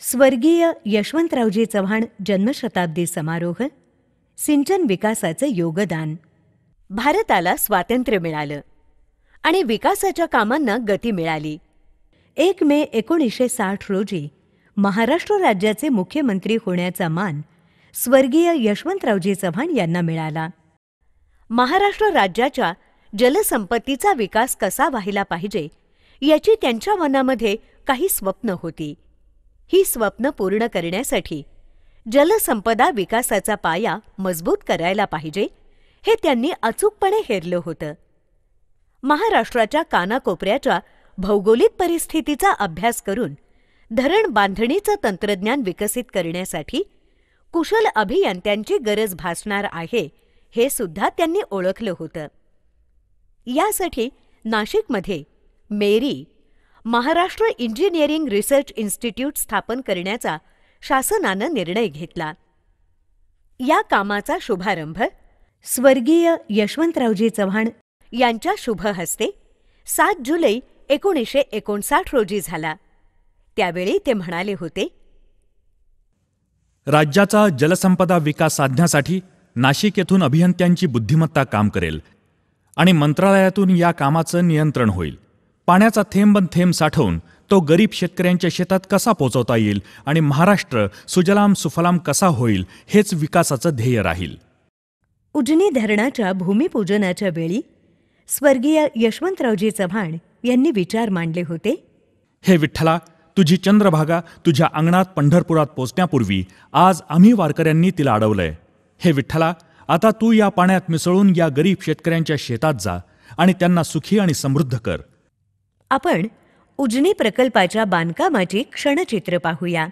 स्वर्गीय यशवंतरावजी चव्हाण जन्मशताब्दी समारोह, सिंचन विकासाचं योगदान. भारताला स्वातंत्र्य मिळालं आणि विकासाच्या कामांना गती मिळाली. 1 मे 1960 रोजी महाराष्ट्र राज्याचे मुख्यमंत्री होण्याचा मान स्वर्गीय यशवंतरावजी चव्हाण यांना मिळाला. महाराष्ट्र राज्याच्या जलसंपत्तीचा विकास कसा व्हायला पाहिजे याची त्यांच्या मनामध्ये काही स्वप्न होती. ही स्वप्न पूर्ण करण्यासाठी जलसंपदा विकासाचा पाया मजबूत करायला पाहिजे हे त्यांनी अचूकपणे हेरलं होतं. महाराष्ट्राच्या कानाकोपऱ्याच्या भौगोलिक परिस्थितीचा अभ्यास करून धरण बांधणीचं तंत्रज्ञान विकसित करण्यासाठी कुशल अभियंत्यांची गरज भासणार आहे हे सुद्धा त्यांनी ओळखलं होतं. यासाठी नाशिकमध्ये मेरी महाराष्ट्र इंजिनिअरिंग रिसर्च इन्स्टिट्यूट स्थापन करण्याचा शासनानं निर्णय घेतला. या कामाचा शुभारंभ स्वर्गीय यशवंतरावजी चव्हाण यांच्या शुभ हस्ते 7 जुलै 1959 रोजी झाला. त्यावेळी ते म्हणाले होते, राज्याचा जलसंपदा विकास साधण्यासाठी नाशिक येथून अभियंत्यांची बुद्धिमत्ता काम करेल आणि मंत्रालयातून या कामाचं नियंत्रण होईल. पाण्याचा थेंबन थेंब साठवून तो गरीब शेतकऱ्यांच्या शेतात कसा पोचवता येईल आणि महाराष्ट्र सुजलाम सुफलाम कसा होईल हेच विकासाचं ध्येय राहील. उजनी धरणाच्या भूमिपूजनाच्या वेळी स्वर्गीय यशवंतरावजी चव्हाण यांनी विचार मांडले होते. हे विठ्ठला, तुझी चंद्रभागा तुझ्या अंगणात पंढरपुरात पोचण्यापूर्वी आज आम्ही वारकऱ्यांनी तिला अडवलंय. हे विठ्ठला, आता तू या पाण्यात मिसळून या गरीब शेतकऱ्यांच्या शेतात जा आणि त्यांना सुखी आणि समृद्ध कर. आपण उजनी प्रकल्पाच्या बांधकामाची क्षणचित्र पाहूया.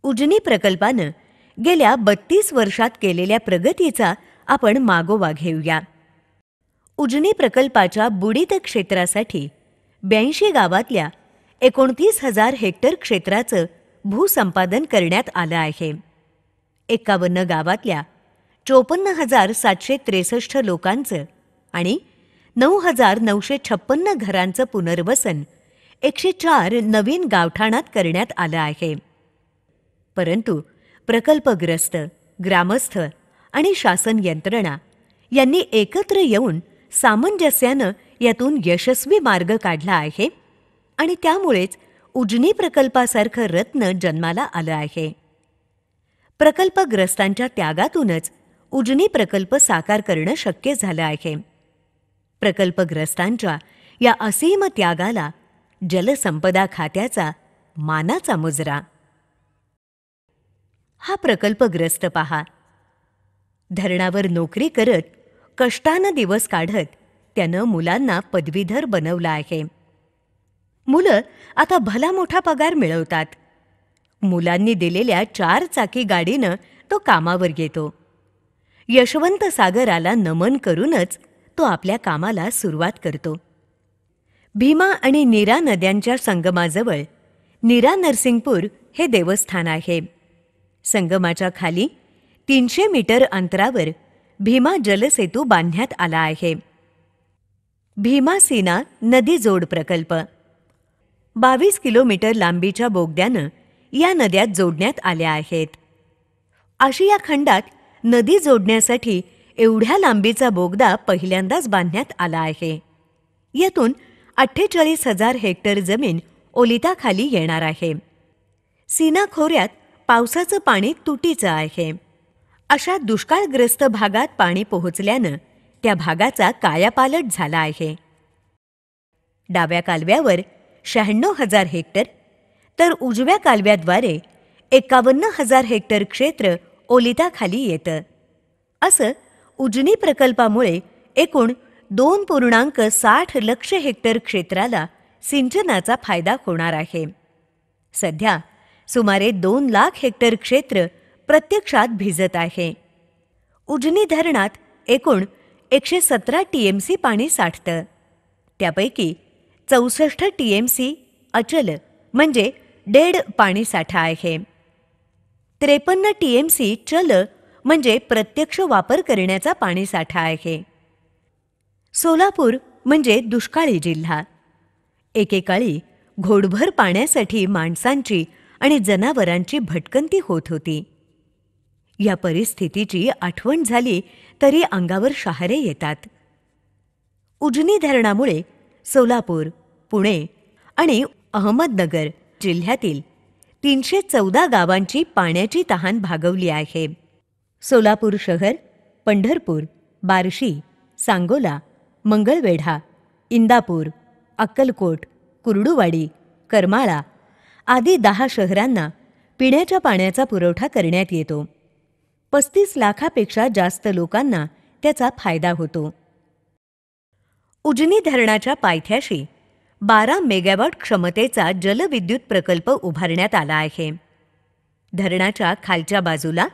उजनी प्रकल्पानं गेल्या 32 वर्षात केलेल्या प्रगतीचा आपण मागोवा घेऊया. उजनी प्रकल्पाच्या बुडीत क्षेत्रासाठी 82 गावातल्या 29,000 हेक्टर क्षेत्राचं भूसंपादन करण्यात आलं आहे. 51 गावातल्या 54,763 लोकांचं आणि 9,956 घरांचं पुनर्वसन 104 नवीन गावठाणात करण्यात आलं आहे. परंतु प्रकल्पग्रस्त, ग्रामस्थ आणि शासन यंत्रणा यांनी एकत्र येऊन सामंजस्यानं यातून यशस्वी मार्ग काढला आहे आणि त्यामुळेच उजनी प्रकल्पासारखं रत्न जन्माला आलं आहे. प्रकल्पग्रस्तांच्या त्यागातूनच उजनी प्रकल्प साकार करणं शक्य झालं आहे. प्रकल्पग्रस्तांच्या या असीम त्यागाला जलसंपदा खात्याचा मानाचा मुजरा. हा प्रकल्पग्रस्त पहा. धरणावर नोकरी करत कष्टानं दिवस काढत त्यानं मुलांना पदवीधर बनवलं आहे. मुलं आता भला मोठा पगार मिळवतात. मुलांनी दिलेल्या 4 चाकी गाडीनं तो कामावर येतो. यशवंत सागराला नमन करूनच तो आपल्या कामाला सुरुवात करतो. भीमा आणि नीरा नद्यांच्या संगमाजवळ नीरा नरसिंगपूर हे देवस्थान आहे. संगमाच्या खाली 300 मीटर अंतरावर भीमा जलसेतू बांधण्यात आला आहे. भीमा सीना नदी जोड प्रकल्प 22 किलोमीटर लांबीच्या बोगद्यानं या नद्या जोडण्यात आल्या आहेत. आशिया खंडात नदी जोडण्यासाठी एवढ्या लांबीचा बोगदा पहिल्यांदाच बांधण्यात आला आहे. यातून 48,000 हेक्टर जमीन ओलिताखाली येणार आहे. सीना खोऱ्यात पावसाचं पाणी तुटीचं आहे. अशा दुष्काळग्रस्त भागात पाणी पोहोचल्यानं त्या भागाचा कायापालट झाला आहे. डाव्या कालव्यावर 96,000 हेक्टर तर उजव्या कालव्याद्वारे 51,000 हेक्टर क्षेत्र ओलिताखाली येतं. असं उजनी प्रकल्पामुळे एकूण 2.60 लक्ष हेक्टर क्षेत्राला सिंचनाचा फायदा होणार आहे. सध्या सुमारे 2 लाख हेक्टर क्षेत्र प्रत्यक्षात भिजत आहे. उजनी धरणात एकूण 117 टीएमसी पाणी साठतं. त्यापैकी 64 टीएमसी अचल म्हणजे डेड पाणीसाठा आहे. 53 टीएमसी चल म्हणजे प्रत्यक्ष वापर करण्याचा पाणीसाठा आहे. सोलापूर म्हणजे दुष्काळी जिल्हा. एकेकाळी घोडभर पाण्यासाठी माणसांची आणि जनावरांची भटकंती होत होती. या परिस्थितीची आठवण झाली तरी अंगावर शहारे येतात. उजनी धरणामुळे सोलापूर, पुणे आणि अहमदनगर जिल्ह्यातील 314 गावांची पाण्याची तहान भागवली आहे. सोलापूर शहर, पंढरपूर, बार्शी, सांगोला, मंगळवेढा, इंदापूर, अक्कलकोट, कुर्डुवाडी, करमाळा आदी 10 शहरांना पिण्याच्या पाण्याचा पुरवठा करण्यात येतो. 35 लाखापेक्षा जास्त लोकांना त्याचा फायदा होतो. उजनी धरणाच्या पायथ्याशी 12 मेगावॉट क्षमतेचा जलविद्युत प्रकल्प उभारण्यात आला आहे. धरणाच्या खालच्या बाजूला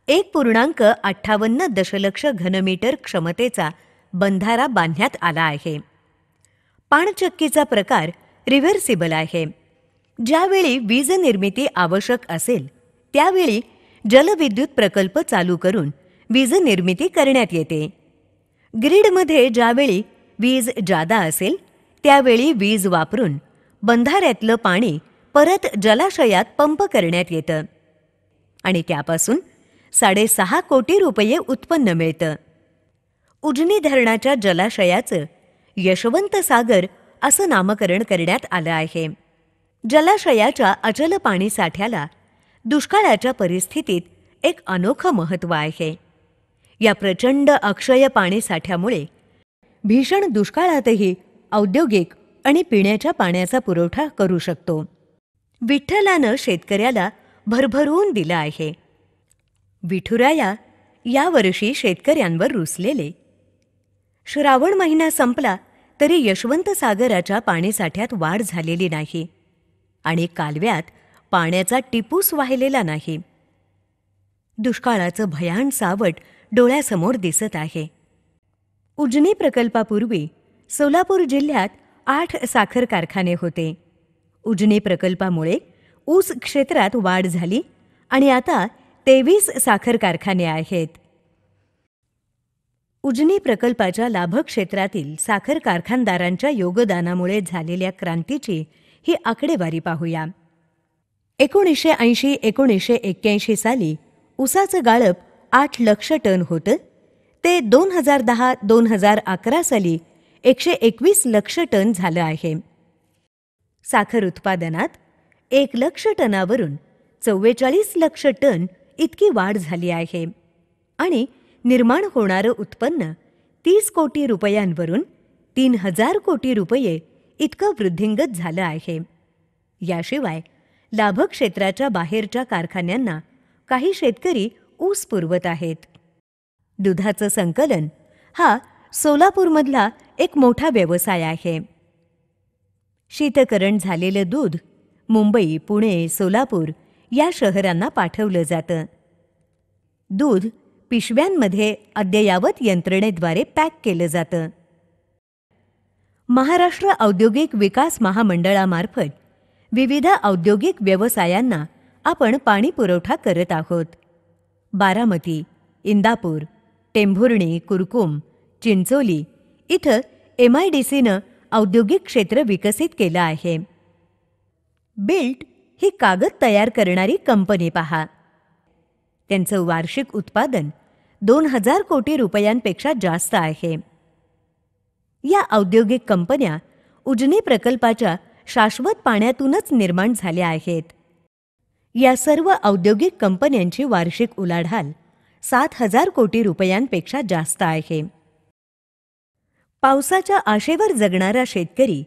1.58 दशलक्ष घनमीटर क्षमतेचा बंधारा बांधण्यात आला आहे. पाणचक्कीचा प्रकार रिव्हर्सिबल आहे. ज्यावेळी वीज निर्मिती आवश्यक असेल त्यावेळी जलविद्युत प्रकल्प चालू करून वीज निर्मिती करण्यात येते. ग्रीडमध्ये ज्यावेळी वीज जादा असेल त्यावेळी वीज वापरून बंधाऱ्यातलं पाणी परत जलाशयात पंप करण्यात येतं आणि त्यापासून 6.5 कोटी रुपये उत्पन्न मिळतं. उजनी धरणाच्या जलाशयाचं यशवंत सागर असं नामकरण करण्यात आलं आहे. जलाशयाच्या अचल पाणीसाठ्याला दुष्काळाच्या परिस्थितीत एक अनोखं महत्त्व आहे. या प्रचंड अक्षय पाणीसाठ्यामुळे भीषण दुष्काळातही औद्योगिक आणि पिण्याच्या पाण्याचा पुरवठा करू शकतो. विठ्ठलानं शेतकऱ्याला भरभरून दिलं आहे. विठुराया यावर्षी शेतकऱ्यांवर रुसलेले. श्रावण महिना संपला तरी यशवंत सागराच्या पाणीसाठ्यात वाढ झालेली नाही आणि कालव्यात पाण्याचा टिपूस वाहिलेला नाही. दुष्काळाचं भयान सावट डोळ्यासमोर दिसत आहे. उजनी प्रकल्पापूर्वी सोलापूर जिल्ह्यात 8 साखर कारखाने होते. उजनी प्रकल्पामुळे ऊस क्षेत्रात वाढ झाली आणि आता 23 साखर कारखाने आहेत. उजनी प्रकल्पाच्या लाभक्षेत्रातील साखर कारखानदारांच्या योगदानामुळे झालेल्या क्रांतीची ही आकडेवारी पाहूया. 1980-1981 साली ऊसाचं गाळप 8 लक्ष टन होतं ते 2010-2011 साली 121 लक्ष टन झालं आहे. साखर उत्पादनात 1 लक्ष टनावरून 44 लक्ष टन इतकी वाढ झाली आहे आणि निर्माण होणारं उत्पन्न 30 कोटी रुपयांवरून 3,000 कोटी रुपये इतकं वृद्धिंगत झालं आहे. याशिवाय लाभक्षेत्राच्या बाहेरच्या कारखान्यांना काही शेतकरी ऊस पुरवत आहेत. दुधाचं संकलन हा सोलापूरमधला एक मोठा व्यवसाय आहे. शीतकरण झालेलं दूध मुंबई, पुणे, सोलापूर या शहरांना पाठवलं जातं. दूध पिशव्यांमध्ये अद्ययावत यंत्रणेद्वारे पॅक केलं जातं. महाराष्ट्र औद्योगिक विकास महामंडळामार्फत विविध औद्योगिक व्यवसायांना आपण पाणी पुरवठा करत आहोत. बारामती, इंदापूर, टेंभुर्णी, कुरकुम, चिंचोली इथं MIDCनं औद्योगिक क्षेत्र विकसित केलं आहे. बिल्ट ही कागद तयार करणारी कंपनी पहा. त्यांचं वार्षिक उत्पादन 2000 कोटी रुपयांपेक्षा जास्त आहे. या औद्योगिक कंपन्या उजनी प्रकल्पाच्या शाश्वत पाण्यातूनच निर्माण झाल्या आहेत. या सर्व औद्योगिक कंपन्यांची वार्षिक उलाढाल 7000 कोटी रुपयांपेक्षा जास्त आहे. पावसाच्या आशेवर जगणारा शेतकरी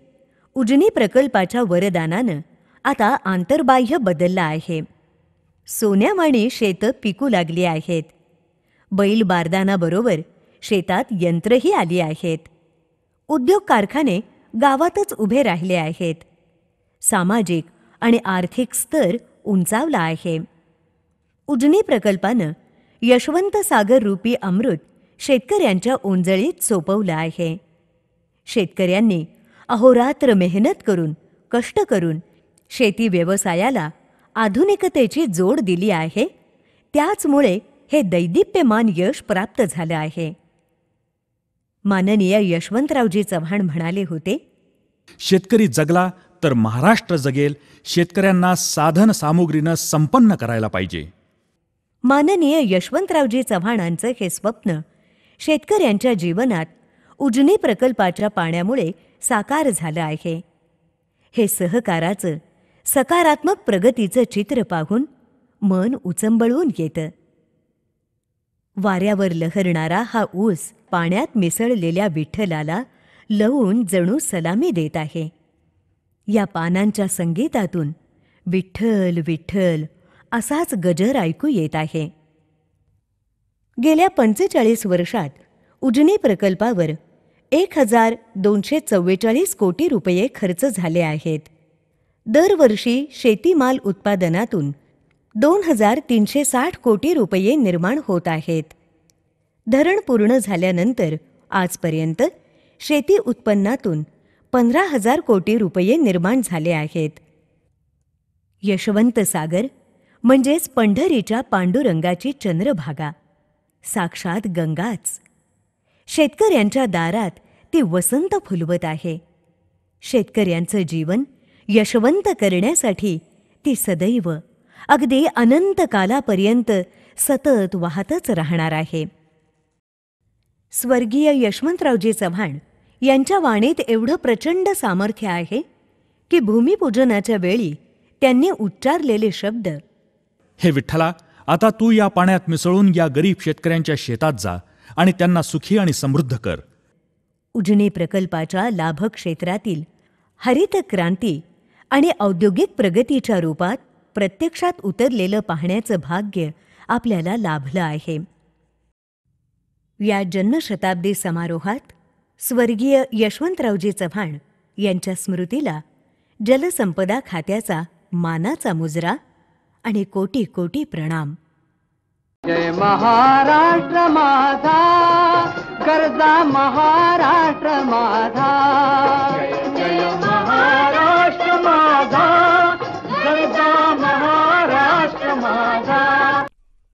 उजनी प्रकल्पाच्या वरदानानं आता आंतरबाह्य बदलला आहे. सोन्यावाणी शेतं पिकू लागली आहेत. बैल बारदानाबरोबर शेतात यंत्रही आली आहेत. उद्योग कारखाने गावातच उभे राहिले आहेत. सामाजिक आणि आर्थिक स्तर उंचावला आहे. उजनी प्रकल्पानं यशवंत सागर रूपी अमृत शेतकऱ्यांच्या ओंजळीत सोपवलं आहे. शेतकऱ्यांनी अहोरात्र मेहनत करून, कष्ट करून शेती व्यवसायाला आधुनिकतेची जोड दिली आहे. त्याचमुळे हे दैदिप्यमान यश प्राप्त झालं आहे. माननीय यशवंतरावजी चव्हाण म्हणाले होते, शेतकरी जगला तर महाराष्ट्र जगेल. शेतकऱ्यांना साधन सामुग्रीनं संपन्न करायला पाहिजे. माननीय यशवंतरावजी चव्हाणांचं हे स्वप्न शेतकऱ्यांच्या जीवनात उजनी प्रकल्पाच्या पाण्यामुळे साकार झालं आहे. हे सहकाराचं, सकारात्मक प्रगतीचं चित्र पाहून मन उचंबळून येतं. वाऱ्यावर लहरणारा हा ऊस पाण्यात मिसळलेल्या विठ्ठलाला लवून जणू सलामी देत आहे. या पानांच्या संगीतातून विठ्ठल विठ्ठल असाच गजर ऐकू येत आहे. गेल्या 45 वर्षात उजनी प्रकल्पावर 1244 कोटी रुपये खर्च झाले आहेत. दरवर्षी शेतीमाल उत्पादनातून 2360 कोटी रुपये निर्माण होत आहेत. धरण पूर्ण झाल्यानंतर आजपर्यंत शेती उत्पन्नातून 15,000 कोटी रुपये निर्माण झाले आहेत. यशवंत सागर म्हणजेच पंढरीच्या पांडुरंगाची चंद्रभागा, साक्षात गंगाच. शेतकऱ्यांच्या दारात ती वसंत फुलवत आहे. शेतकऱ्यांचं जीवन यशवंत करण्यासाठी ती सदैव, अगदी अनंत कालापर्यंत सतत वाहतच राहणार आहे. स्वर्गीय यशवंतरावजी चव्हाण यांच्या वाणीत एवढं प्रचंड सामर्थ्य आहे की भूमिपूजनाच्या वेळी त्यांनी उच्चारलेले शब्द, हे विठ्ठला, आता तू या पाण्यात मिसळून या गरीब शेतकऱ्यांच्या शेतात जा आणि त्यांना सुखी आणि समृद्ध कर. उजनी प्रकल्पाच्या लाभक्षेत्रातील हरित क्रांती आणि औद्योगिक प्रगतीच्या रूपात प्रत्यक्षात उतरलेलं पाहण्याचं भाग्य आपल्याला लाभलं आहे. या जन्मशताब्दी समारोहात स्वर्गीय यशवंतरावजी चव्हाण यांच्या स्मृतीला जलसंपदा खात्याचा मानाचा मुजरा आणि कोटी कोटी प्रणाम. जय महाराष्ट्र माझा, गरजा महाराष्ट्र माझा. जय जय महाराष्ट्र माझा,